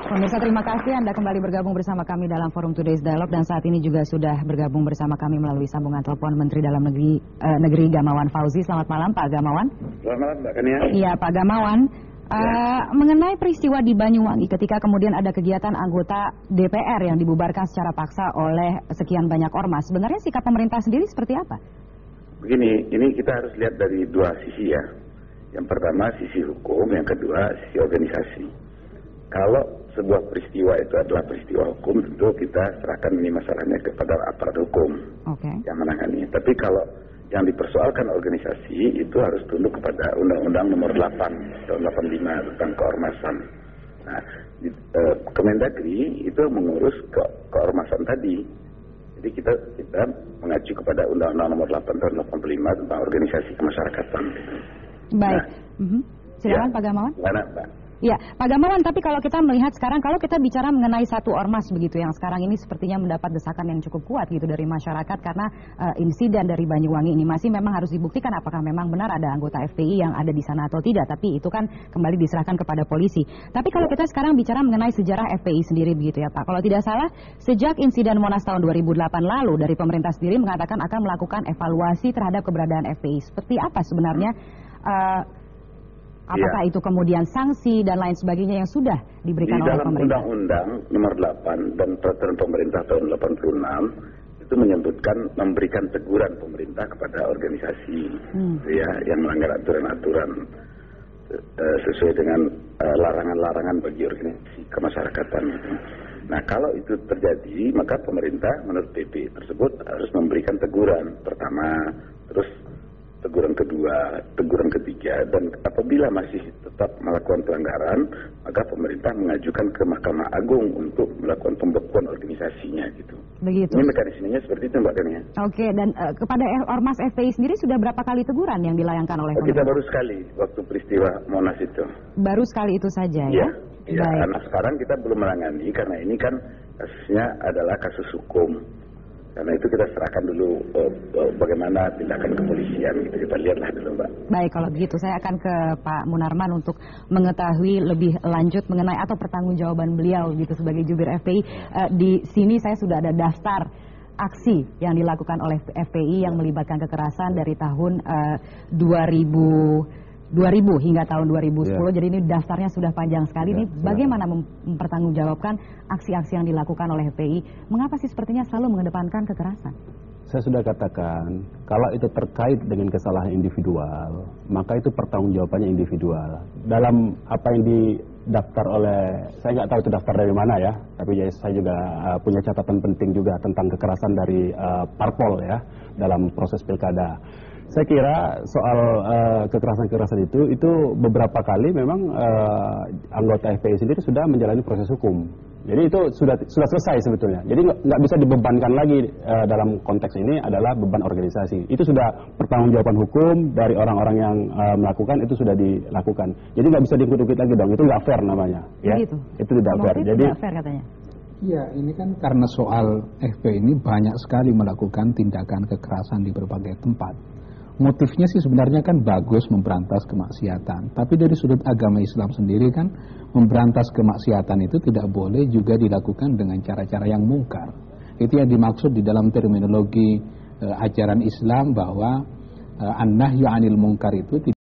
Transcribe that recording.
Pemirsa, terima kasih Anda kembali bergabung bersama kami dalam Forum Today's Dialogue, dan saat ini juga sudah bergabung bersama kami melalui sambungan telepon Menteri Dalam Negeri Gamawan Fauzi. Selamat malam Pak Gamawan. Selamat malam Mbak Kania. Iya Pak Gamawan, mengenai peristiwa di Banyuwangi ketika kemudian ada kegiatan anggota DPR yang dibubarkan secara paksa oleh sekian banyak ormas, sebenarnya sikap pemerintah sendiri seperti apa? Begini, ini kita harus lihat dari dua sisi ya. Yang pertama sisi hukum, yang kedua sisi organisasi. Kalau sebuah peristiwa itu adalah peristiwa hukum, tentu kita serahkan ini masalahnya kepada aparat hukum yang menangani. Tapi kalau yang dipersoalkan organisasi itu harus tunduk kepada Undang-Undang Nomor 8 tahun 85 tentang keormasan. Nah, Kemendagri itu mengurus keormasan tadi. Jadi kita mengacu kepada Undang-Undang Nomor 8 tahun 85 tentang organisasi kemasyarakatan. Baik. Silakan Pak Gamawan. Mana, Pak? Ya, Pak Gamawan, tapi kalau kita melihat sekarang, kalau kita bicara mengenai satu ormas begitu yang sekarang ini sepertinya mendapat desakan yang cukup kuat gitu dari masyarakat karena insiden dari Banyuwangi ini masih memang harus dibuktikan apakah memang benar ada anggota FPI yang ada di sana atau tidak, tapi itu kan kembali diserahkan kepada polisi. Tapi kalau kita sekarang bicara mengenai sejarah FPI sendiri begitu ya Pak, kalau tidak salah sejak insiden Monas tahun 2008 lalu dari pemerintah sendiri mengatakan akan melakukan evaluasi terhadap keberadaan FPI. Seperti apa sebenarnya apakah itu kemudian sanksi dan lain sebagainya yang sudah diberikan oleh pemerintah? Di dalam Undang-Undang Nomor 8 dan Peraturan Pemerintah tahun 86 itu menyebutkan memberikan teguran pemerintah kepada organisasi ya yang melanggar aturan-aturan sesuai dengan larangan-larangan bagi organisasi kemasyarakatan. Nah, kalau itu terjadi, maka pemerintah menurut PP tersebut harus memberikan teguran pertama, terus teguran kedua, teguran ketiga, dan apabila masih tetap melakukan pelanggaran, maka pemerintah mengajukan ke Mahkamah Agung untuk melakukan pembekuan organisasinya gitu. Begitu. Ini mekanismenya seperti itu Mbak Kania. Oke, dan kepada Ormas FPI sendiri sudah berapa kali teguran yang dilayangkan oleh pemerintah? Kita baru sekali waktu peristiwa Monas itu. Baru sekali itu saja ya? Iya, karena sekarang kita belum menangani karena ini kan kasusnya adalah kasus hukum. Karena itu kita serahkan dulu bagaimana tindakan kepolisian gitu. Kita lihatlah dulu Mbak. Baik, kalau begitu saya akan ke Pak Munarman untuk mengetahui lebih lanjut mengenai atau pertanggungjawaban beliau gitu sebagai jubir FPI. Di sini saya sudah ada daftar aksi yang dilakukan oleh FPI yang melibatkan kekerasan dari tahun 2000 hingga tahun 2010, jadi ini daftarnya sudah panjang sekali. Ini bagaimana mempertanggungjawabkan aksi-aksi yang dilakukan oleh FPI? Mengapa sih sepertinya selalu mengedepankan kekerasan? Saya sudah katakan, kalau itu terkait dengan kesalahan individual, maka itu pertanggungjawabannya individual. Dalam apa yang didaftar oleh, saya nggak tahu itu daftar dari mana ya, tapi saya juga punya catatan penting juga tentang kekerasan dari parpol ya, dalam proses pilkada. Saya kira soal kekerasan-kekerasan itu beberapa kali memang anggota FPI sendiri sudah menjalani proses hukum. Jadi itu sudah selesai sebetulnya. Jadi nggak bisa dibebankan lagi dalam konteks ini adalah beban organisasi. Itu sudah pertanggungjawaban hukum dari orang-orang yang melakukan, itu sudah dilakukan. Jadi nggak bisa diikut-ikut lagi dong. Itu nggak fair namanya. Ya? Begitu. Itu tidak fair. Jadi tidak fair katanya. Iya, ini kan karena soal FPI ini banyak sekali melakukan tindakan kekerasan di berbagai tempat. Motifnya sih sebenarnya kan bagus memberantas kemaksiatan. Tapi dari sudut agama Islam sendiri kan memberantas kemaksiatan itu tidak boleh juga dilakukan dengan cara-cara yang mungkar. Itu yang dimaksud di dalam terminologi ajaran Islam bahwa an-nahyu 'anil munkar itu